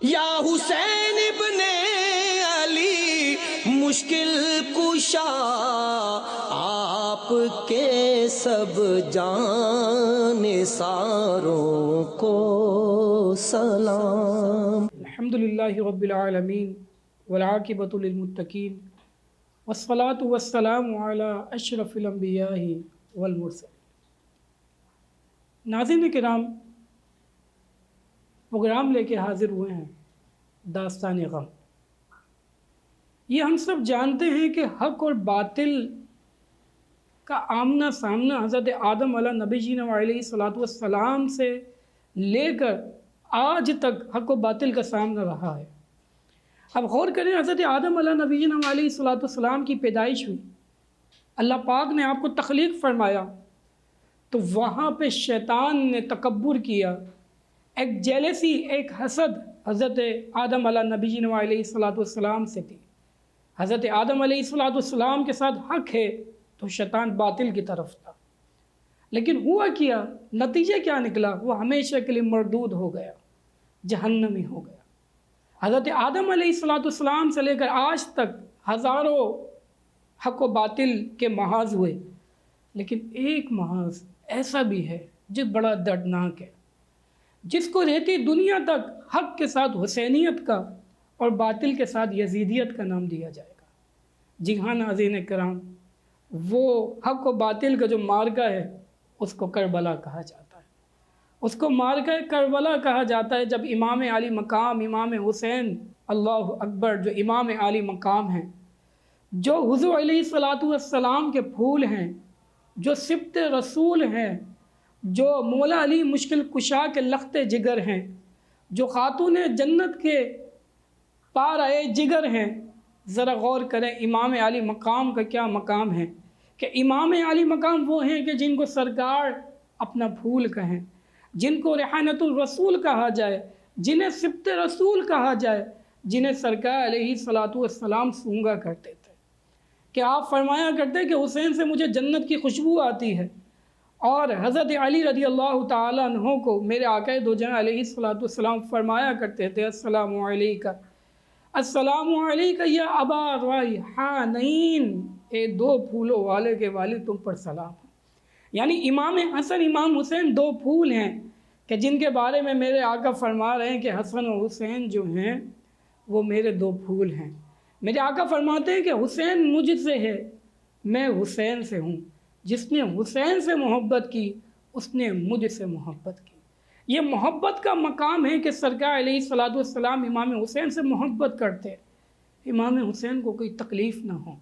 یا حسین ابن علی مشکل کشا، آپ کے سب جان ساروں کو سلام۔ الحمدللہ رب العالمین والعاقبۃ للمتقین والصلاة والسلام علی اشرف الانبیاء والمرسلین۔ ناظرین کرام، پروگرام لے کے حاضر ہوئے ہیں داستان غم۔ یہ ہم سب جانتے ہیں کہ حق اور باطل کا آمنا سامنا حضرت آدم علیہ نبی جینا علیہ الصلاۃ والسلام سے لے کر آج تک حق و باطل کا سامنا رہا ہے۔ اب غور کریں، حضرت آدم علیہ نبی جینا علیہ الصلاۃ والسلام کی پیدائش ہوئی، اللہ پاک نے آپ کو تخلیق فرمایا، تو وہاں پہ شیطان نے تکبر کیا، ایک جیلسی، ایک حسد حضرت آدم علیہ نبی جینا علیہ الصلاۃ والسلام سے تھی۔ حضرت آدم علیہ الصلاۃ والسلام کے ساتھ حق ہے تو شیطان باطل کی طرف تھا، لیکن ہوا کیا، نتیجہ کیا نکلا؟ وہ ہمیشہ کے لیے مردود ہو گیا، جہنمی ہو گیا۔ حضرت آدم علیہ الصلاۃ والسلام سے لے کر آج تک ہزاروں حق و باطل کے محاذ ہوئے، لیکن ایک محاذ ایسا بھی ہے جو بڑا دردناک ہے، جس کو رہتی دنیا تک حق کے ساتھ حسینیت کا اور باطل کے ساتھ یزیدیت کا نام دیا جائے گا۔ جی ہاں ناظرین کرام، وہ حق و باطل کا جو معرکہ ہے اس کو کربلا کہا جاتا ہے، اس کو معرکہ کربلا کہا جاتا ہے، جب امام عالی مقام امام حسین، اللہ اکبر، جو امام عالی مقام ہیں، جو حضور علیہ الصلاۃ والسلام کے پھول ہیں، جو سبط رسول ہیں، جو مولا علی مشکل کشا کے لخت جگر ہیں، جو خاتون جنت کے پار آئے جگر ہیں، ذرا غور کریں امام عالی مقام کا کیا مقام ہے، کہ امام عالی مقام وہ ہیں کہ جن کو سرکار اپنا پھول کہیں، جن کو ریحانت الرسول کہا جائے، جنہیں سبط رسول کہا جائے، جنہیں سرکار علیہ الصلاۃ والسلام سونگا کرتے تھے، کہ آپ فرمایا کرتے کہ حسین سے مجھے جنت کی خوشبو آتی ہے، اور حضرت علی رضی اللہ تعالیٰ عنہ کو میرے آقا دو جہاں علیہ الصلاۃ والسلام فرمایا کرتے تھے، السلام علیکہ، السلام علیکہ یا ابا ریحانین، اے دو پھولوں والے کے والد تم پر سلام ہو۔ یعنی امام حسن امام حسین دو پھول ہیں کہ جن کے بارے میں میرے آقا فرما رہے ہیں کہ حسن و حسین جو ہیں وہ میرے دو پھول ہیں۔ میرے آقا فرماتے ہیں کہ حسین مجھ سے ہے، میں حسین سے ہوں، جس نے حسین سے محبت کی اس نے مجھ سے محبت کی۔ یہ محبت کا مقام ہے کہ سرکار علیہ الصلاۃ والسلام امام حسین سے محبت کرتے، امام حسین کو کوئی تکلیف نہ ہو۔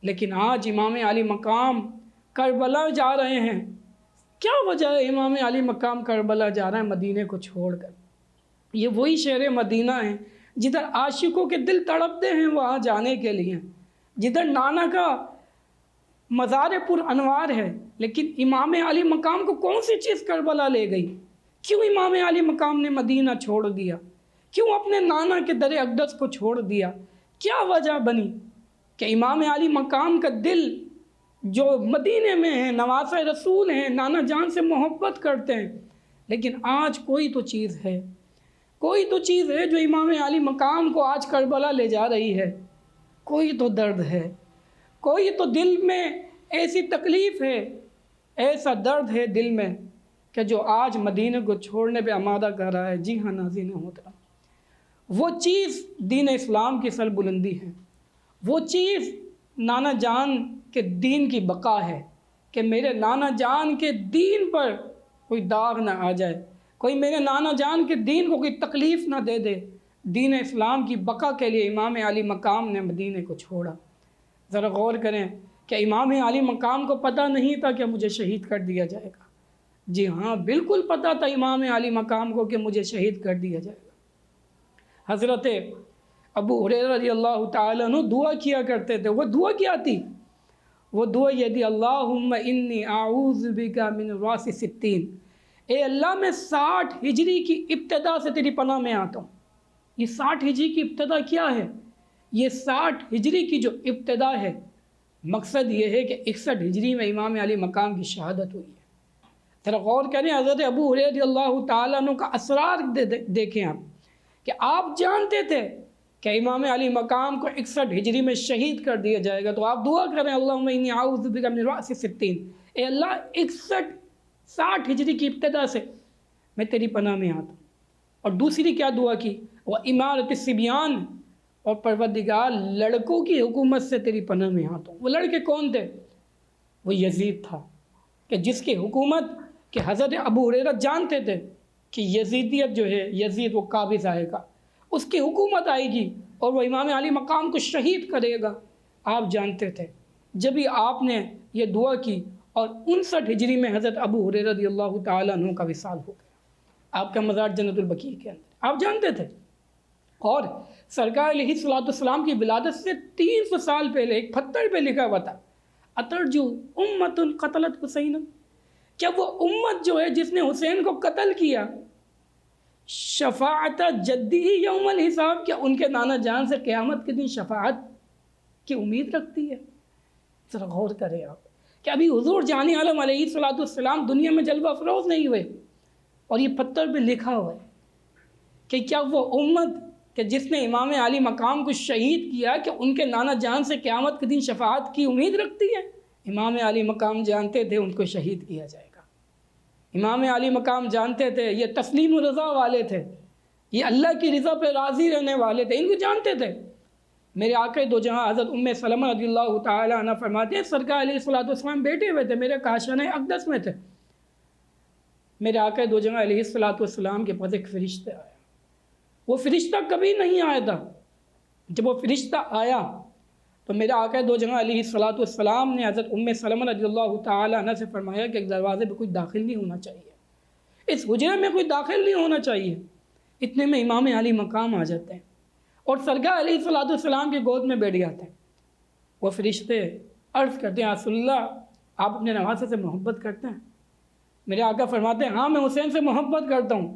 لیکن آج امام علی مقام کربلا جا رہے ہیں، کیا وجہ ہے امام علی مقام کربلا جا رہا ہے مدینے کو چھوڑ کر؟ یہ وہی شہر مدینہ ہے جدھر عاشقوں کے دل تڑپتے ہیں وہاں جانے کے لیے، جدھر نانا کا مزار پر انوار ہے، لیکن امام علی مقام کو کون سی چیز کربلا لے گئی؟ کیوں امام علی مقام نے مدینہ چھوڑ دیا؟ کیوں اپنے نانا کے در اقدس کو چھوڑ دیا؟ کیا وجہ بنی کہ امام علی مقام کا دل جو مدینے میں ہے، نواسہ رسول ہیں، نانا جان سے محبت کرتے ہیں، لیکن آج کوئی تو چیز ہے، کوئی تو چیز ہے جو امام علی مقام کو آج کربلا لے جا رہی ہے، کوئی تو درد ہے، کوئی تو دل میں ایسی تکلیف ہے، ایسا درد ہے دل میں کہ جو آج مدینہ کو چھوڑنے پہ آمادہ کر رہا ہے۔ جی ہاں ناظرین محترم، وہ چیز دین اسلام کی سر بلندی ہے، وہ چیز نانا جان کے دین کی بقا ہے، کہ میرے نانا جان کے دین پر کوئی داغ نہ آ جائے، کوئی میرے نانا جان کے دین کو کوئی تکلیف نہ دے دے۔ دین اسلام کی بقا کے لیے امام علی مقام نے مدینے کو چھوڑا۔ ذرا غور کریں کہ امام علی مقام کو پتہ نہیں تھا کہ مجھے شہید کر دیا جائے گا؟ جی ہاں، بالکل پتہ تھا امام علی مقام کو کہ مجھے شہید کر دیا جائے گا۔ حضرت ابو ہریرہ رضی اللہ تعالیٰ عنہ دعا کیا کرتے تھے، وہ دعا کیا تھی؟ وہ دعا یہ تھی، اللہم انی اعوذ بک من راس ستین، اے اللہ میں 60 ہجری کی ابتدا سے تیری پناہ میں آتا ہوں۔ یہ 60 ہجری کی ابتدا کیا ہے؟ یہ 60 ہجری کی جو ابتدا ہے، مقصد یہ ہے کہ 61 ہجری میں امام علی مقام کی شہادت ہوئی ہے۔ ذرا غور کریں، حضرت ابو ہریرہ رضی اللہ تعالیٰ عنہ کا اسرار دیکھیں آپ، کہ آپ جانتے تھے کہ امام علی مقام کو 61 ہجری میں شہید کر دیا جائے گا، تو آپ دعا کریں اللہم انی اعوذ بک من رأس 60، اے اللہ 60 ہجری کی ابتدا سے میں تیری پناہ میں آتا ہوں۔ اور دوسری کیا دعا کی؟ وہ امارت الصبیان، اور پروردگار لڑکوں کی حکومت سے تیری پناہ میں آتا ہوں۔ وہ لڑکے کون تھے؟ وہ یزید تھا، کہ جس کی حکومت کہ حضرت ابو ہریرہ جانتے تھے کہ یزیدیت جو ہے، یزید وہ قابض آئے گا، اس کی حکومت آئے گی اور وہ امام علی مقام کو شہید کرے گا۔ آپ جانتے تھے، جب ہی آپ نے یہ دعا کی اور 59 ہجری میں حضرت ابو ہریرہ رضی اللہ تعالیٰ عنہ کا وصال ہو گیا، آپ کا مزار جنت البقیع کے اندر، آپ جانتے تھے۔ اور سرکار علیہ الصلوۃ والسلام کی ولادت سے 300 سال پہلے ایک پتھر پہ لکھا ہوا تھا، اترجو امت قتلت حسین، کیا وہ امت جو ہے جس نے حسین کو قتل کیا، شفاعت جدی یوم الحساب، کیا ان کے نانا جان سے قیامت کے دن شفاعت کی امید رکھتی ہے؟ ذرا غور کریں آپ کہ ابھی حضور جان عالم علیہ الصلوۃ والسلام دنیا میں جلوہ افروز نہیں ہوئے، اور یہ پتھر پہ لکھا ہوا ہے کہ کیا وہ امت کہ جس نے امام علی مقام کو شہید کیا، کہ ان کے نانا جان سے قیامت کے دن شفاعت کی امید رکھتی ہے؟ امام علی مقام جانتے تھے ان کو شہید کیا جائے گا، امام علی مقام جانتے تھے یہ تسلیم و رضا والے تھے، یہ اللہ کی رضا پہ راضی رہنے والے تھے، ان کو جانتے تھے۔ میرے آقا دو جہاں حضرت ام سلمہ رضی اللہ تعالیٰ عنہ فرماتے ہیں سرکار علیہ الصلوۃ والسلام بیٹھے ہوئے تھے، میرے کاشانہ اقدس میں تھے، میرے آقا دو جہاں علیہ الصلوۃ والسلام کے پاس ایک فرشتہ آیا، وہ فرشتہ کبھی نہیں آیا تھا، جب وہ فرشتہ آیا تو میرے آقا دو جہاں علیہ الصلوۃ والسلام نے حضرت ام سلمہ رضی اللہ تعالیٰ عنہ سے فرمایا کہ ایک دروازے پہ کوئی داخل نہیں ہونا چاہیے، اس حجرے میں کوئی داخل نہیں ہونا چاہیے، اتنے میں امام علی مقام آ جاتے ہیں اور سرکار علیہ الصلوۃ والسلام کی گود میں بیٹھ جاتے ہیں۔ وہ فرشتے عرض کرتے ہیں رسول اللہ آپ اپنے نواسے سے محبت کرتے ہیں؟ میرے آقا فرماتے ہیں ہاں میں حسین سے محبت کرتا ہوں۔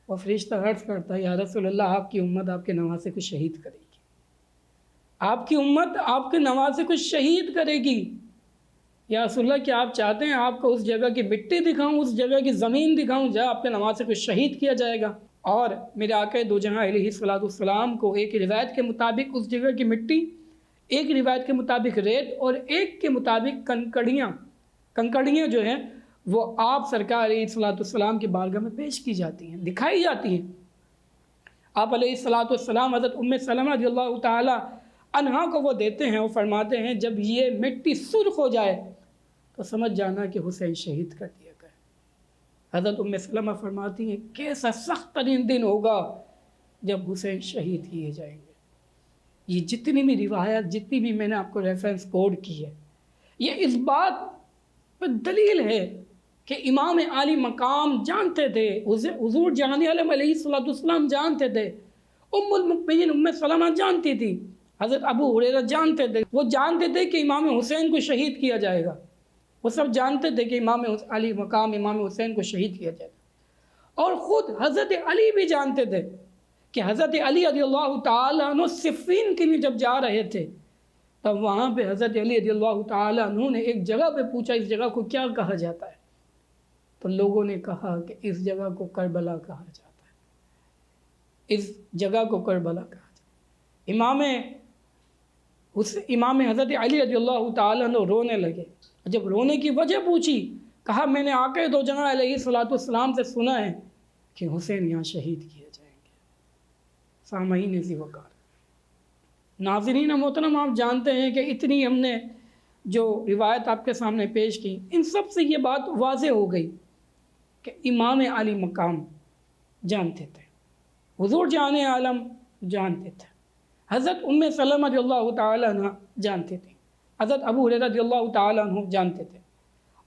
وہ فرشتہ عرض کرتا ہے یا رسول اللہ آپ کی امت آپ کے نواسے کو شہید کرے گی، آپ کی امت آپ کے نواسے کو شہید کرے گی۔ یا رسول اللہ کیا آپ چاہتے ہیں آپ کو اس جگہ کی مٹی دکھاؤں، اس جگہ کی زمین دکھاؤں جہاں آپ کے نواسے کو شہید کیا جائے گا؟ اور میرے آقا دو جہاں علیہ الصلوۃ والسلام کو ایک روایت کے مطابق اس جگہ کی مٹی، ایک روایت کے مطابق ریت اور ایک کے مطابق کنکڑیاں جو ہیں وہ آپ سرکار علیہ الصلوۃ والسلام کی بارگاہ میں پیش کی جاتی ہیں، دکھائی جاتی ہیں۔ آپ علیہ الصلوۃ والسلام حضرت ام سلمہ رضی اللہ تعالیٰ عنہا کو وہ دیتے ہیں، وہ فرماتے ہیں جب یہ مٹی سرخ ہو جائے تو سمجھ جانا کہ حسین شہید کر دیا گیا۔ حضرت ام سلمہ فرماتی ہیں کیسا سخت ترین دن ہوگا جب حسین شہید کیے جائیں گے۔ یہ جتنی بھی روایت، جتنی بھی میں نے آپ کو ریفرنس کوڈ کی ہے، یہ اس بات پر دلیل ہے کہ امام علی مقام جانتے تھے، حضور جان عالم علیہ الصلوۃ والسلام جانتے تھے، ام المؤمنین ام سلمہ جانتی تھی، حضرت ابو ہریرہ جانتے تھے، وہ جانتے تھے کہ امام حسین کو شہید کیا جائے گا، وہ سب جانتے تھے کہ امام علی مقام امام حسین کو شہید کیا جائے گا۔ اور خود حضرت علی بھی جانتے تھے کہ حضرت علی رضی اللہ تعالیٰ عنہ صفین کے لیے جب جا رہے تھے تب وہاں پہ حضرت علی رضی اللہ تعالیٰ عنہ نے ایک جگہ پہ پوچھا اس جگہ کو کیا کہا جاتا ہے، تو لوگوں نے کہا کہ اس جگہ کو کربلا کہا جاتا ہے، اس جگہ کو کربلا کہا جاتا ہے۔ امام حضرت علی رضی اللہ تعالیٰ عنہ رونے لگے، جب رونے کی وجہ پوچھی کہا میں نے آقا دو جہاں علیہ الصلوۃ والسلام سے سنا ہے کہ حسین یہاں شہید کیے جائیں گے۔ سامعین ذی وقار، ناظرین محترم، آپ جانتے ہیں کہ اتنی ہم نے جو روایت آپ کے سامنے پیش کی، ان سب سے یہ بات واضح ہو گئی کہ امام علی مقام جانتے تھے، حضور جان عالم جانتے تھے، حضرت ام سلمہ رضی اللہ تعالیٰ عنہ جانتے تھے، حضرت ابو ہریرہ رضی اللہ تعالیٰ عنہ جانتے تھے،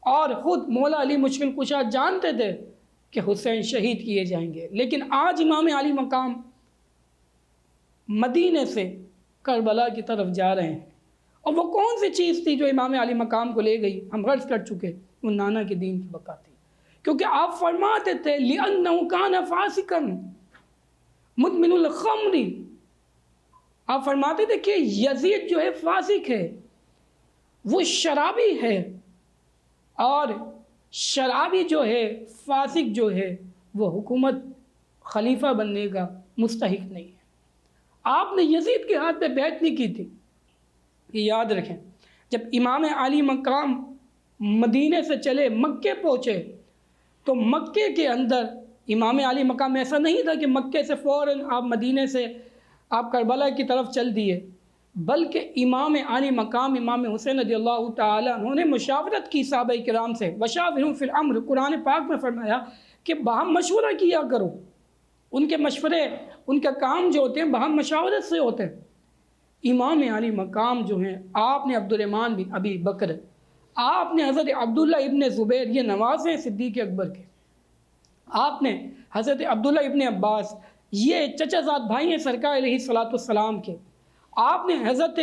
اور خود مولا علی مشکل کشا جانتے تھے کہ حسین شہید کیے جائیں گے۔ لیکن آج امام علی مقام مدینے سے کربلا کی طرف جا رہے ہیں، اور وہ کون سی چیز تھی جو امام علی مقام کو لے گئی؟ ہم غرض کر چکے، وہ نانا کے دین کی بقا تھی، کیونکہ آپ فرماتے تھے لِأَنَّهُ كَانَ فَاسِقًا مُدْمِنُ الْخَمْرِ، آپ فرماتے تھے کہ یزید جو ہے فاسق ہے، وہ شرابی ہے، اور شرابی جو ہے، فاسق جو ہے، وہ حکومت خلیفہ بننے کا مستحق نہیں ہے۔ آپ نے یزید کے ہاتھ پہ بیعت نہیں کی تھی، یہ یاد رکھیں۔ جب امام علی مقام مدینے سے چلے مکے پہنچے تو مکے کے اندر امام علی مقام ایسا نہیں تھا کہ مکے سے فوراً آپ مدینے سے آپ کربلا کی طرف چل دیے، بلکہ امام علی مقام امام حسین رضی اللہ تعالیٰ عنہ نے مشاورت کی صحابہ کرام سے، وشاورہم فی الامر، قرآن پاک میں فرمایا کہ باہم مشورہ کیا کرو۔ ان کے مشورے، ان کا کام جو ہوتے ہیں باہم مشاورت سے ہوتے ہیں۔ امام علی مقام جو ہیں، آپ نے عبد الرحمن بن ابی بکر، آپ نے حضرت عبداللہ ابن زبیر، یہ نواسے ہیں صدیق اکبر کے، آپ نے حضرت عبداللہ ابن عباس، یہ چچا زاد بھائی ہیں سرکار علیہ الصلوۃ والسلام کے، آپ نے حضرت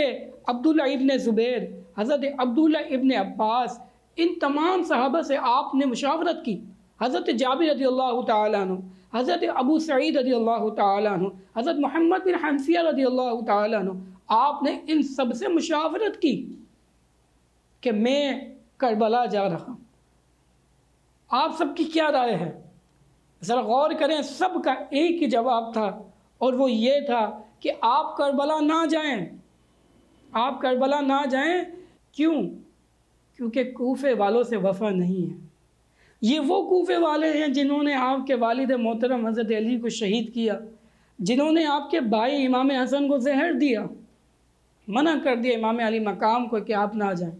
عبداللہ ابن زبیر، حضرت عبداللہ ابن عباس، ان تمام صحابہ سے آپ نے مشاورت کی۔ حضرت جابر رضی اللہ تعالیٰ عنہ، حضرت ابو سعید رضی اللہ تعالیٰ عنہ، حضرت محمد بن حنفیہ رضی اللہ تعالیٰ عنہ، آپ نے ان سب سے مشاورت کی کہ میں کربلا جا رہا ہوں، آپ سب کی کیا رائے ہے؟ ذرا غور کریں، سب کا ایک ہی جواب تھا، اور وہ یہ تھا کہ آپ کربلا نہ جائیں، آپ کربلا نہ جائیں۔ کیوں؟ کیونکہ کوفے والوں سے وفا نہیں ہے۔ یہ وہ کوفے والے ہیں جنہوں نے آپ کے والد محترم حضرت علی کو شہید کیا، جنہوں نے آپ کے بھائی امام حسن کو زہر دیا، منع کر دیا امام علی مقام کو کہ آپ نہ جائیں۔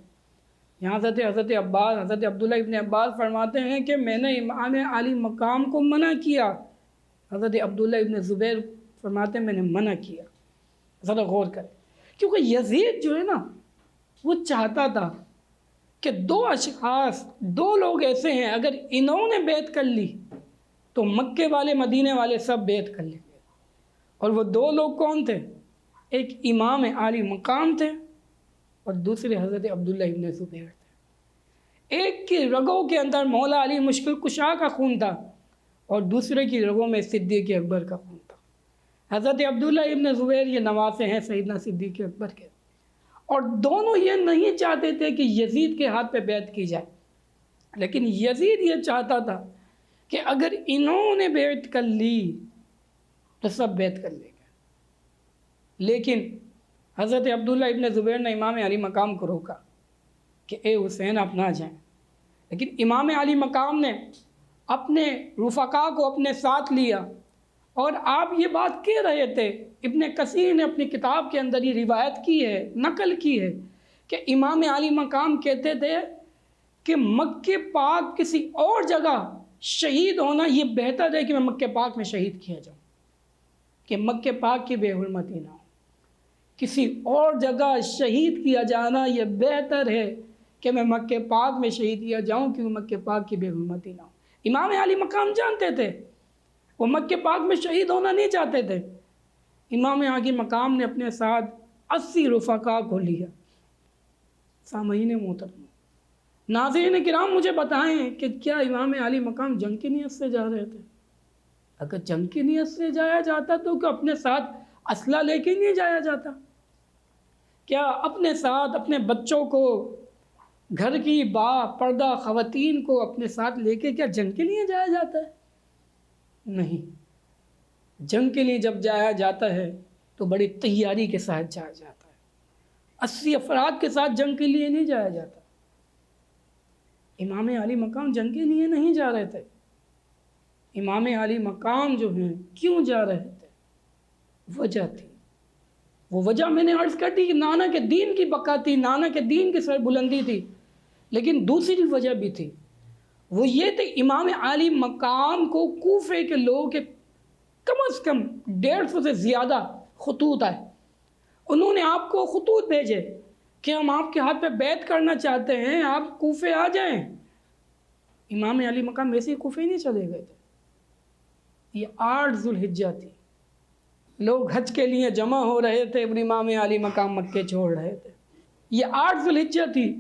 یہاں حضرت عباس، حضرت عبداللہ ابن عباس فرماتے ہیں کہ میں نے امام علی مقام کو منع کیا۔ حضرت عبداللہ ابن زبیر فرماتے ہیں میں نے منع کیا۔ ذرا غور کریں، کیونکہ یزید جو ہے نا، وہ چاہتا تھا کہ دو اشخاص، دو لوگ ایسے ہیں، اگر انہوں نے بیعت کر لی تو مکے والے مدینے والے سب بیعت کر لیں گے۔ اور وہ دو لوگ کون تھے؟ ایک امام علی مقام تھے اور دوسرے حضرت عبداللہ ابن زبیر تھے۔ ایک کی رگوں کے اندر مولا علی مشکل کشا کا خون تھا اور دوسرے کی رگوں میں صدیق اکبر کا خون تھا۔ حضرت عبداللہ ابن زبیر یہ نواسے ہیں سیدنا صدیق اکبر کے، اور دونوں یہ نہیں چاہتے تھے کہ یزید کے ہاتھ پہ بیعت کی جائے، لیکن یزید یہ چاہتا تھا کہ اگر انہوں نے بیعت کر لی تو سب بیعت کر لیں گے۔ لیکن حضرت عبداللہ ابن زبیر نے امام علی مقام کو روکا کہ اے حسین آپ نہ جائیں، لیکن امام علی مقام نے اپنے رفقا کو اپنے ساتھ لیا، اور آپ یہ بات کہہ رہے تھے، ابن کثیر نے اپنی کتاب کے اندر یہ روایت کی ہے، نقل کی ہے، کہ امام علی مقام کہتے تھے کہ مکہ پاک کسی اور جگہ شہید ہونا یہ بہتر ہے کہ میں مکہ پاک میں شہید کیا جاؤں، کہ مکہ پاک کی بے حرمتی نہ ہو، کسی اور جگہ شہید کیا جانا یہ بہتر ہے کہ میں مکہ پاک میں شہید کیا جاؤں، کیونکہ مکہ پاک کی بے حرمتی نہ ہو۔ امام علی مقام جانتے تھے، وہ مکہ پاک میں شہید ہونا نہیں چاہتے تھے۔ امام علی مقام نے اپنے ساتھ 80 رفقا کو لیا۔ سامعین محترم، ناظرین کرام، مجھے بتائیں کہ کیا امام علی مقام جنگ کی نیت سے جا رہے تھے؟ اگر جنگ کی نیت سے جایا جاتا تو کہ اپنے ساتھ اسلحہ لے کے نہیں جایا جاتا؟ کیا اپنے ساتھ اپنے بچوں کو، گھر کی با پردہ خواتین کو اپنے ساتھ لے کے کیا جنگ کے لیے جایا جاتا ہے؟ نہیں، جنگ کے لیے جب جایا جاتا ہے تو بڑی تیاری کے ساتھ جایا جاتا ہے۔ 80 افراد کے ساتھ جنگ کے لیے نہیں جایا جاتا۔ امام علی مقام جنگ کے لیے نہیں جا رہے تھے۔ امام علی مقام جو ہیں کیوں جا رہے تھے؟ وجہ تھی، وہ وجہ میں نے عرض کر دی کہ نانا کے دین کی بقا تھی، نانا کے دین کی سر بلندی تھی، لیکن دوسری وجہ بھی تھی، وہ یہ تھے امام علی مقام کو کوفے کے لوگ کے کم از کم 150 سے زیادہ خطوط آئے، انہوں نے آپ کو خطوط بھیجے کہ ہم آپ کے ہاتھ پہ بیعت کرنا چاہتے ہیں، آپ کوفے آ جائیں۔ امام علی مقام ویسے ہی کوفے نہیں چلے گئے تھے۔ یہ 8 ذوالحجہ تھی، لوگ حج کے لیے جمع ہو رہے تھے، ابن امام علی مقام مکے چھوڑ رہے تھے۔ یہ 8 ذوالحجہ تھی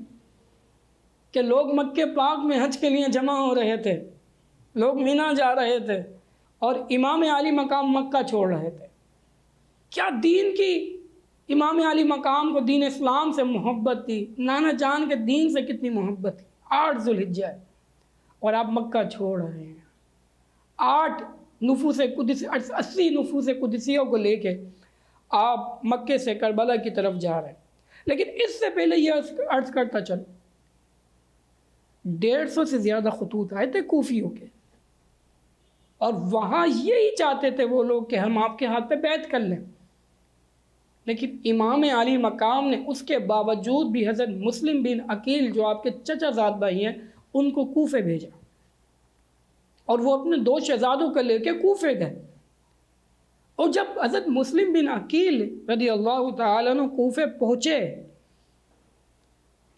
کہ لوگ مکے پاک میں حج کے لیے جمع ہو رہے تھے، لوگ مینا جا رہے تھے، اور امام علی مقام مکہ چھوڑ رہے تھے۔ کیا دین کی، امام علی مقام کو دین اسلام سے محبت تھی، نانا جان کے دین سے کتنی محبت تھی۔ 8 ذوالحجہ ہے اور آپ مکہ چھوڑ رہے ہیں۔ 8 نفوس قدسی 80 نفوس قدسیوں کو لے کے آپ مکے سے کربلا کی طرف جا رہے ہیں. لیکن اس سے پہلے یہ عرض کرتا چل 150 سے زیادہ خطوط آئے تھے کوفیوں کے, اور وہاں یہی چاہتے تھے وہ لوگ کہ ہم آپ کے ہاتھ پہ بیعت کر لیں. لیکن امام علی مقام نے اس کے باوجود بھی حضرت مسلم بن عقیل جو آپ کے چچا زاد بھائی ہیں ان کو کوفے بھیجا, اور وہ اپنے 2 شہزادوں کو لے کے کوفے گئے. اور جب حضرت مسلم بن عقیل رضی اللہ تعالیٰ عنہ کوفے پہنچے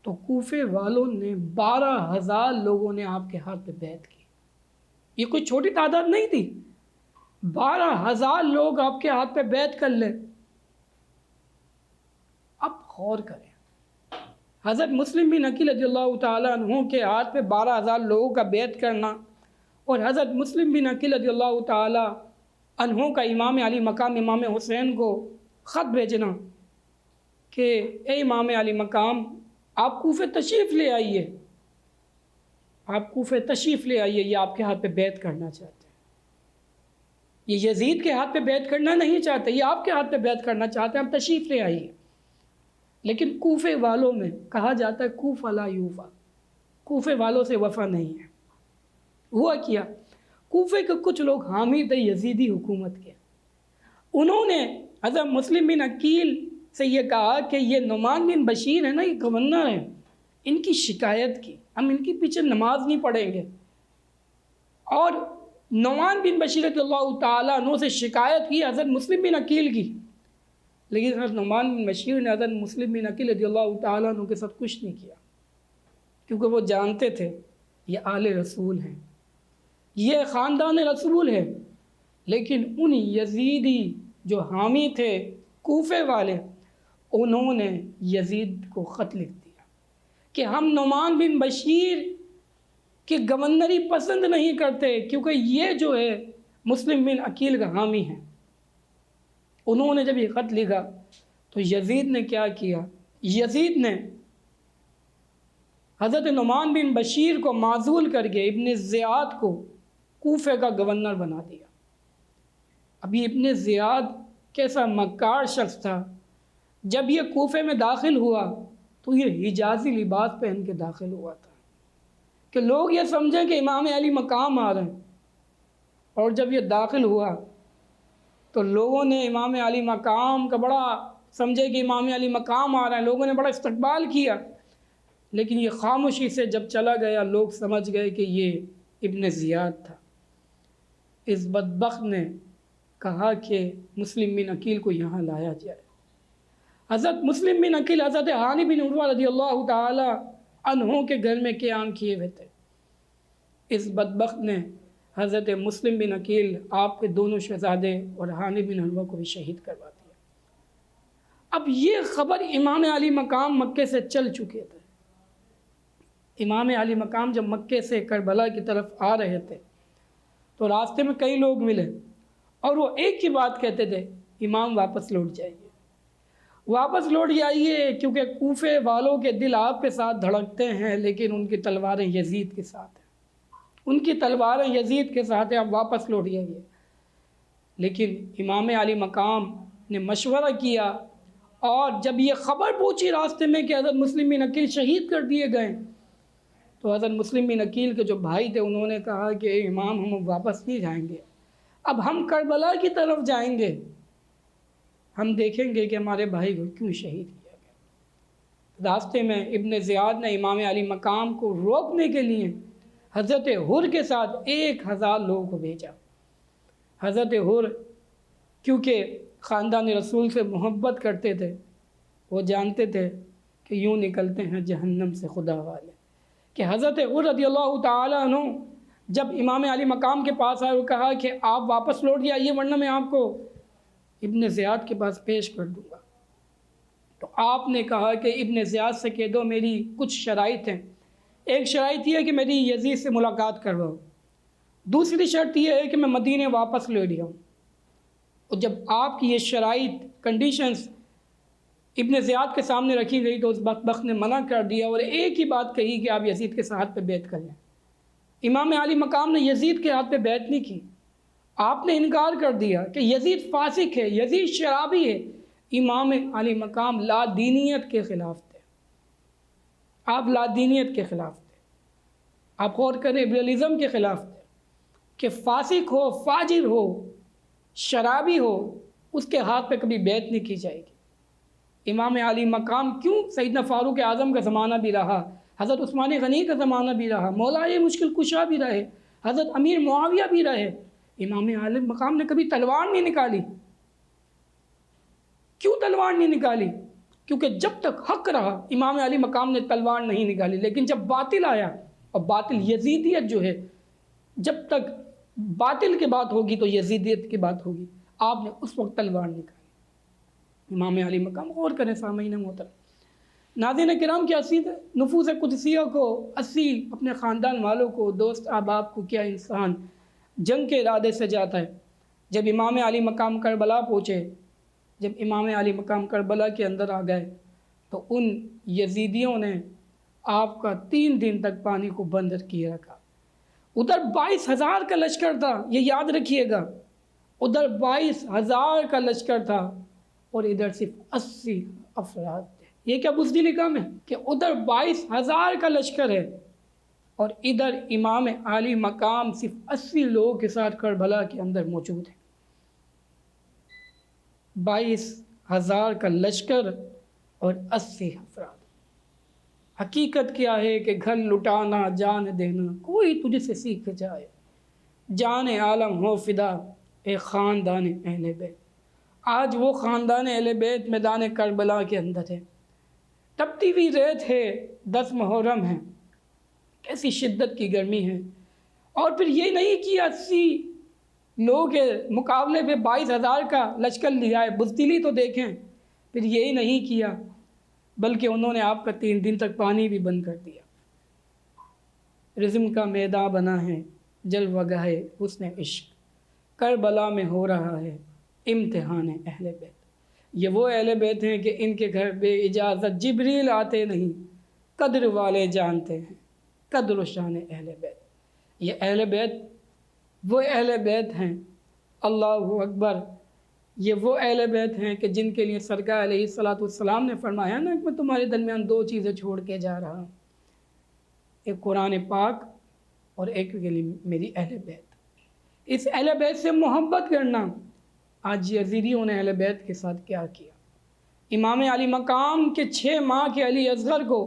تو کوفے والوں نے 12,000 لوگوں نے آپ کے ہاتھ پہ بیعت کی. یہ کوئی چھوٹی تعداد نہیں تھی, 12,000 لوگ آپ کے ہاتھ پہ بیعت کر لیں. اب غور کریں, حضرت مسلم بن عقیل رضی اللہ تعالیٰ عنہ کے ہاتھ پہ 12,000 لوگوں کا بیعت کرنا, اور حضرت مسلم بن عقیل رضی اللہ تعالیٰ عنہ کا امام علی مقام امام حسین کو خط بھیجنا کہ اے امام علی مقام آپ کوفے تشریف لے آئیے, آپ کوفے تشریف لے آئیے, یہ آپ کے ہاتھ پہ بیعت کرنا چاہتے ہیں. یہ یزید کے ہاتھ پہ بیعت کرنا نہیں چاہتے, یہ آپ کے ہاتھ پہ بیعت کرنا چاہتے ہیں, آپ تشریف لے آئیے. لیکن کوفے والوں میں کہا جاتا ہے کوفہ لا یوفا, کوفے والوں سے وفا نہیں ہے. ہوا کیا, کوفے کے کچھ لوگ حامی تھے یزیدی حکومت کے, انہوں نے حضرت مسلم بن عقیل سے یہ کہا کہ یہ نعمان بن بشیر ہے نا, یہ گورنر ہیں, ان کی شکایت کی, ہم ان کے پیچھے نماز نہیں پڑھیں گے. اور نعمان بن بشیر رضی اللہ تعالیٰ عنہ سے شکایت کی حضرت مسلم بن عقیل کی, لیکن حضرت نعمان بن بشیر نے حضرت مسلم بن عقیل رضی اللہ تعالیٰ عنہ کے ساتھ کچھ نہیں کیا, کیونکہ وہ جانتے تھے یہ آل رسول ہیں, یہ خاندان رسول ہے. لیکن ان یزیدی جو حامی تھے کوفے والے, انہوں نے یزید کو خط لکھ دیا کہ ہم نعمان بن بشیر کی گورنری پسند نہیں کرتے, کیونکہ یہ جو ہے مسلم بن عقیل کا حامی ہیں. انہوں نے جب یہ خط لکھا تو یزید نے کیا کیا, یزید نے حضرت نعمان بن بشیر کو معزول کر کے ابن زیاد کو کوفے کا گورنر بنا دیا. ابھی ابن زیاد کیسا مکار شخص تھا, جب یہ کوفے میں داخل ہوا تو یہ حجازی لباس پہن کے داخل ہوا تھا کہ لوگ یہ سمجھیں کہ امام علی مقام آ رہے ہیں. اور جب یہ داخل ہوا تو لوگوں نے امام علی مقام کا بڑا سمجھے کہ امام علی مقام آ رہے ہیں, لوگوں نے بڑا استقبال کیا. لیکن یہ خاموشی سے جب چلا گیا لوگ سمجھ گئے کہ یہ ابن زیاد تھا. اس بدبخت نے کہا کہ مسلم بن عقیل کو یہاں لایا جائے. حضرت مسلم بن عقیل حضرت ہانی بن عروہ رضی اللہ تعالی عنہ کے گھر میں قیام کیے ہوئے تھے. اس بدبخت نے حضرت مسلم بن عقیل آپ کے دونوں شہزادے اور ہانی بن عروہ کو بھی شہید کروا دیا. اب یہ خبر امام علی مقام مکے سے چل چکے تھے. امام علی مقام جب مکے سے کربلا کی طرف آ رہے تھے تو راستے میں کئی لوگ ملے اور وہ ایک ہی بات کہتے تھے, امام واپس لوٹ جائیے, واپس لوٹ جائیے, کیونکہ کوفے والوں کے دل آپ کے ساتھ دھڑکتے ہیں لیکن ان کی تلواریں یزید کے ساتھ ہیں, ان کی تلواریں یزید کے ساتھ ہیں, آپ واپس لوٹ جائیے. لیکن امام علی مقام نے مشورہ کیا, اور جب یہ خبر پوچھی راستے میں کہ حضرت مسلم بن عقیل شہید کر دیے گئے, تو حضرت مسلم بن عقیل کے جو بھائی تھے انہوں نے کہا کہ اے امام ہم واپس نہیں جائیں گے, اب ہم کربلا کی طرف جائیں گے, ہم دیکھیں گے کہ ہمارے بھائی کو کیوں شہید کیا گیا. راستے میں ابن زیاد نے امام علی مقام کو روکنے کے لیے حضرت حر کے ساتھ 1000 لوگوں کو بھیجا. حضرت حر کیونکہ خاندان رسول سے محبت کرتے تھے, وہ جانتے تھے کہ یوں نکلتے ہیں جہنم سے خدا والے, کہ حضرت حر رضی اللہ تعالیٰ عنہ جب امام علی مقام کے پاس آئے اور کہا کہ آپ واپس لوٹ جائیے ورنہ میں آپ کو ابن زیاد کے پاس پیش کر دوں گا, تو آپ نے کہا کہ ابن زیاد سے کہہ دو میری کچھ شرائط ہیں. ایک شرائط یہ ہے کہ میری یزید سے ملاقات کرواؤ, دوسری شرط یہ ہے کہ میں مدینے واپس لے لیا ہوں. اور جب آپ کی یہ شرائط کنڈیشنز ابن زیاد کے سامنے رکھی گئی تو اس بدبخت نے منع کر دیا اور ایک ہی بات کہی کہ آپ یزید کے ہاتھ پہ بیعت کر لیں. امام علی مقام نے یزید کے ہاتھ پہ بیعت نہیں کی, آپ نے انکار کر دیا کہ یزید فاسق ہے، یزید شرابی ہے۔ امام علی مقام لا دینیت کے خلاف تھے، آپ لا دینیت کے خلاف تھے، آپ غور کریں لبرلزم کے خلاف تھے کہ فاسق ہو، فاجر ہو، شرابی ہو، اس کے ہاتھ پہ کبھی بیعت نہیں کی جائے گی۔ امام علی مقام کیوں سیدنا فاروق اعظم کا زمانہ بھی رہا، حضرت عثمان غنی کا زمانہ بھی رہا، مولا مشکل کشا بھی رہے، حضرت امیر معاویہ بھی رہے، امام علی مقام نے کبھی تلوار نہیں نکالی۔ کیوں تلوار نہیں نکالی؟ کیونکہ جب تک حق رہا امام علی مقام نے تلوار نہیں نکالی، لیکن جب باطل آیا، اور باطل یزیدیت جو ہے، جب تک باطل کی بات ہوگی تو یزیدیت کی بات ہوگی، آپ نے اس وقت تلوار نکالی۔ امام علی مقام غور کریں سامعین محترم، ناظرین کرام، کیا نفوس قدسیہ کو، 80 اپنے خاندان والوں کو، دوست احباب کو کیا انسان جنگ کے ارادے سے جاتا ہے؟ جب امام علی مقام کربلا پہنچے، جب امام علی مقام کربلا کے اندر آ گئے تو ان یزیدیوں نے آپ کا 3 دن تک پانی کو بند کیے رکھا۔ ادھر 22,000 کا لشکر تھا، یہ یاد رکھیے گا، ادھر 22,000 کا لشکر تھا اور ادھر صرف 80 افراد تھے۔ یہ کیا بزدلی کام ہے کہ ادھر 22,000 کا لشکر ہے اور ادھر امام علی مقام صرف 80 لوگوں کے ساتھ کربلا کے اندر موجود ہیں۔ 22,000 کا لشکر اور 80 افراد۔ حقیقت کیا ہے کہ گھر لٹانا، جان دینا، کوئی تجھ سے سیکھ جائے، جان عالم ہو فدا اے خاندان اہل بیت۔ آج وہ خاندان اہل بیت میدان کربلا کے اندر ہے، تپتی ہوئی ریت ہے، 10 محرم ہے، کیسی شدت کی گرمی ہے، اور پھر یہ نہیں کہ 80 لوگوں کے مقابلے پہ 22,000 کا لشکر لیا ہے، بزدلی تو دیکھیں۔ پھر یہی نہیں کیا بلکہ انہوں نے آپ کا 3 دن تک پانی بھی بند کر دیا۔ رزم کا میدان بنا ہے، جلوہ گاہ حسن عشق، کربلا میں ہو رہا ہے امتحان اہل بیت۔ یہ وہ اہل بیت ہیں کہ ان کے گھر بے اجازت جبریل آتے نہیں، قدر والے جانتے ہیں قدر و شان اہل بیت۔ یہ اہل بیت وہ اہل بیت ہیں، اللہ اکبر، یہ وہ اہل بیت ہیں کہ جن کے لیے سرکار علیہ الصلوۃ والسلام نے فرمایا نا کہ میں تمہارے درمیان 2 چیزیں چھوڑ کے جا رہا ہوں، ایک قرآن پاک اور ایک میری اہل بیت۔ اس اہل بیت سے محبت کرنا۔ آج یزیدیوں نے اہل بیت کے ساتھ کیا کیا؟ امام علی مقام کے 6 ماہ کے علی اصغر کو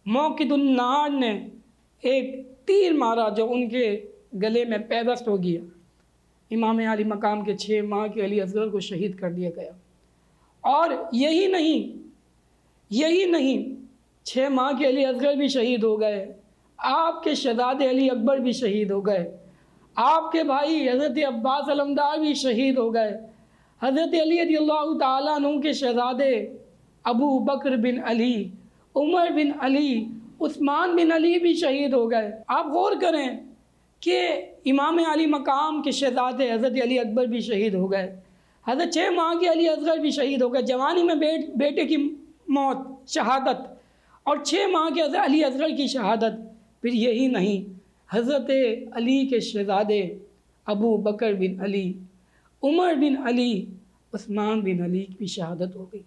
موقد النار نے ایک تیر مارا جو ان کے گلے میں پیوست ہو گیا۔ امام علی مقام کے 6 ماہ کے علی اصغر کو شہید کر دیا گیا۔ اور یہی نہیں 6 ماہ کے علی اصغر بھی شہید ہو گئے، آپ کے شہزادے علی اکبر بھی شہید ہو گئے، آپ کے بھائی حضرت عباس علمدار بھی شہید ہو گئے، حضرت علی رضی اللہ تعالیٰ عنہ کے شہزادے ابو بکر بن علی، عمر بن علی، عثمان بن علی بھی شہید ہو گئے۔ آپ غور کریں کہ امام علی مقام کے شہزادے حضرت علی اکبر بھی شہید ہو گئے، حضرت 6 ماہ کے علی اصغر بھی شہید ہو گئے، جوانی میں بیٹے کی موت، شہادت، اور 6 ماہ کے حضرت علی اصغر کی شہادت۔ پھر یہی نہیں، حضرت علی کے شہزادے ابو بکر بن علی، عمر بن علی، عثمان بن علی کی بھی شہادت ہو گئی۔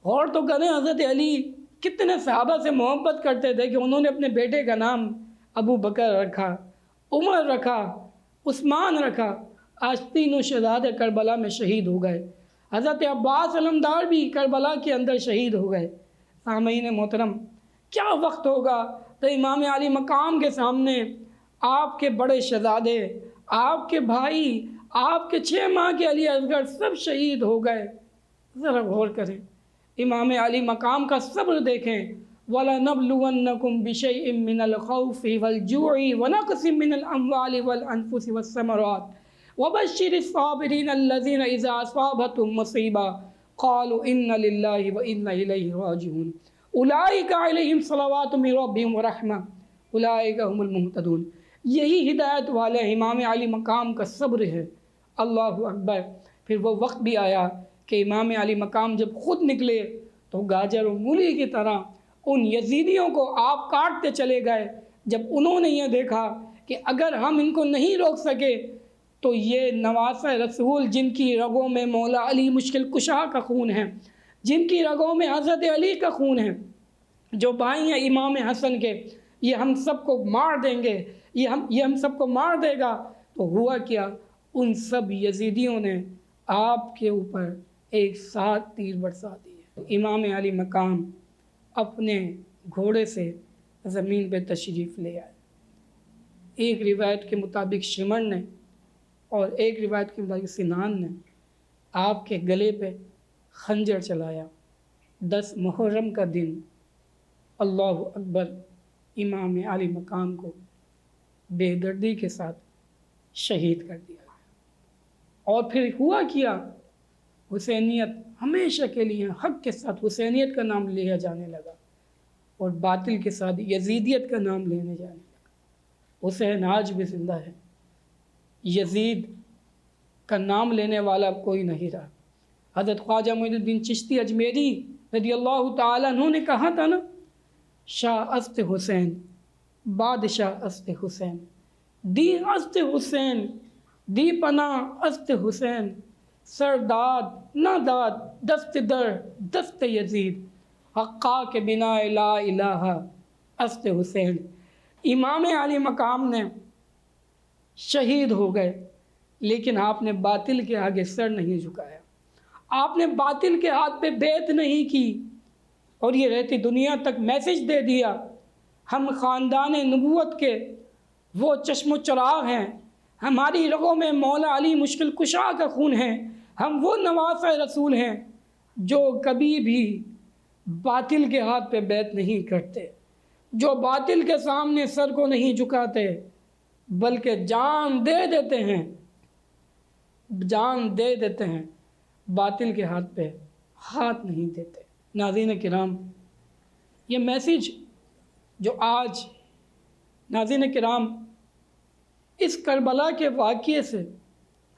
غور تو کریں حضرت علی کتنے صحابہ سے محبت کرتے تھے کہ انہوں نے اپنے بیٹے کا نام ابو بکر رکھا، عمر رکھا، عثمان رکھا۔ آج 3 شہزادے کربلا میں شہید ہو گئے، حضرت عباس علمدار بھی کربلا کے اندر شہید ہو گئے۔ سامعین محترم، کیا وقت ہوگا تو امام علی مقام کے سامنے آپ کے بڑے شہزادے، آپ کے بھائی، آپ کے 6 ماہ کے علی اصغر سب شہید ہو گئے۔ ذرا غور کریں، امام علی مقام کا صبر دیکھیں۔ وَلَنَبْلُوَنَّكُمْ بِشَيْءٍ مِّنَ الْخَوْفِ وَالْجُوعِ وَنَقْصٍ مِّنَ الْأَمْوَالِ وَالْأَنفُسِ وَالثَّمَرَاتِ وَبَشِّرِ الصَّابِرِينَ الَّذِينَ إِذَا أَصَابَتْهُم مُّصِيبَةٌ قَالُوا إِنَّا لِلَّهِ وَإِنَّا إِلَيْهِ رَاجِعُونَ أُولَٰئِكَ عَلَيْهِمْ صَلَوَاتٌ مِّن رَّبِّهِمْ وَرَحْمَةٌ أُولَٰئِكَ هُمُ الْمُهْتَدُونَ۔ یہی ہدایت والے امام علی مقام کا صبر ہے۔ اللہ اکبر۔ پھر وہ وقت بھی آیا کہ امام علی مقام جب خود نکلے تو گاجر و مولی کی طرح ان یزیدیوں کو آپ کاٹتے چلے گئے۔ جب انہوں نے یہ دیکھا کہ اگر ہم ان کو نہیں روک سکے تو یہ نواسہ رسول جن کی رگوں میں مولا علی مشکل کشا کا خون ہے، جن کی رگوں میں حضرت علی کا خون ہے، جو بھائی ہیں امام حسن کے، یہ ہم سب کو مار دیں گے، یہ ہم سب کو مار دے گا۔ تو ہوا کیا، ان سب یزیدیوں نے آپ کے اوپر ایک ساتھ تیر برسا دیے۔ امام علی مقام اپنے گھوڑے سے زمین پہ تشریف لے آئے۔ ایک روایت کے مطابق شمر نے اور ایک روایت کے مطابق سنان نے آپ کے گلے پہ خنجر چلایا۔ 10 محرم کا دن اللہ اکبر امام علی مقام کو بے دردی کے ساتھ شہید کر دیا گیا۔ اور پھر ہوا کیا، حسینیت ہمیشہ کے لیے حق کے ساتھ حسینیت کا نام لیا جانے لگا اور باطل کے ساتھ یزیدیت کا نام لینے جانے لگا۔ حسین آج بھی زندہ ہے، یزید کا نام لینے والا کوئی نہیں رہا۔ حضرت خواجہ معین الدین چشتی اجمیری رضی اللہ تعالیٰ عنہ نے کہا تھا نا، شاہ است حسین بادشاہ است حسین، دی است حسین دی پناہ است حسین، سرداد نہ داد دست در دست یزید، حقا کے بنا لا الہ است حسین۔ امام علی مقام نے شہید ہو گئے، لیکن آپ نے باطل کے آگے سر نہیں جھکایا، آپ نے باطل کے ہاتھ پہ بیعت نہیں کی، اور یہ رہتی دنیا تک میسج دے دیا، ہم خاندان نبوت کے وہ چشم و چراغ ہیں، ہماری رگوں میں مولا علی مشکل کشا کا خون ہے، ہم وہ نواسہ رسول ہیں جو کبھی بھی باطل کے ہاتھ پہ بیعت نہیں کرتے، جو باطل کے سامنے سر کو نہیں جھکاتے، بلکہ جان دے دیتے ہیں، جان دے دیتے ہیں، باطل کے ہاتھ پہ ہاتھ نہیں دیتے۔ ناظرین کرام، یہ میسیج جو آج ناظرین کرام اس کربلا کے واقعے سے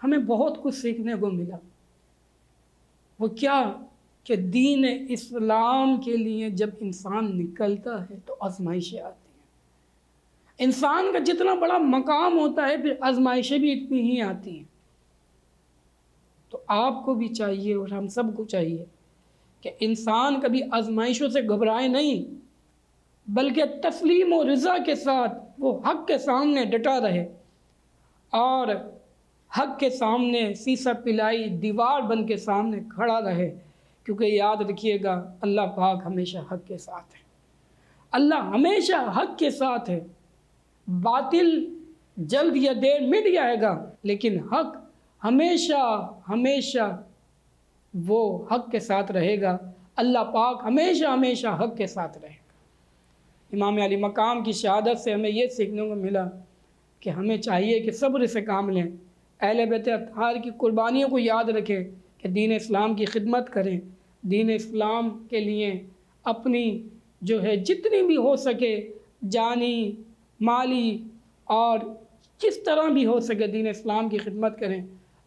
ہمیں بہت کچھ سیکھنے کو ملا، وہ کیا کہ دین اسلام کے لیے جب انسان نکلتا ہے تو آزمائشیں آتی ہیں۔ انسان کا جتنا بڑا مقام ہوتا ہے پھر آزمائشیں بھی اتنی ہی آتی ہیں۔ تو آپ کو بھی چاہیے اور ہم سب کو چاہیے کہ انسان کبھی آزمائشوں سے گھبرائے نہیں، بلکہ تسلیم و رضا کے ساتھ وہ حق کے سامنے ڈٹا رہے اور حق کے سامنے سیسا پلائی دیوار بن کے سامنے کھڑا رہے، کیونکہ یاد رکھیے گا اللہ پاک ہمیشہ حق کے ساتھ ہے، اللہ ہمیشہ حق کے ساتھ ہے۔ باطل جلد یا دیر مٹ جائے گا، لیکن حق ہمیشہ ہمیشہ وہ حق کے ساتھ رہے گا، اللہ پاک ہمیشہ ہمیشہ حق کے ساتھ رہے گا۔ امام علی مقام کی شہادت سے ہمیں یہ سیکھنے کو ملا کہ ہمیں چاہیے کہ صبر سے کام لیں، اہل بیت اطہار کی قربانیوں کو یاد رکھیں کہ دین اسلام کی خدمت کریں، دین اسلام کے لیے اپنی جو ہے جتنی بھی ہو سکے جانی مالی اور جس طرح بھی ہو سکے دین اسلام کی خدمت کریں۔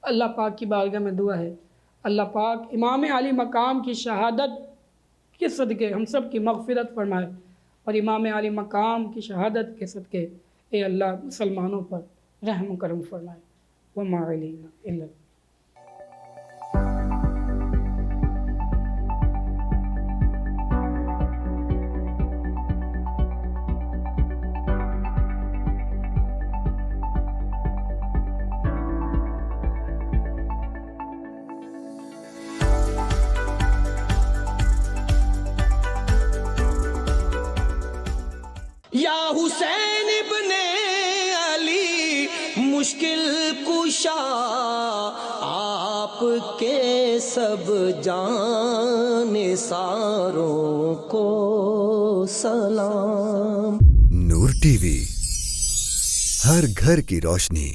اللہ پاک کی بارگاہ میں دعا ہے اللہ پاک امام علی مقام کی شہادت کے صدقے ہم سب کی مغفرت فرمائے، اور امام علی مقام کی شہادت کے صدقے اے اللہ مسلمانوں پر رحم و کرم فرمائے۔ وما علینا الا یا حسین ابن علی مشکل کشا، آپ کے سب جان ساروں کو سلام۔ نور ٹی وی، ہر گھر کی روشنی۔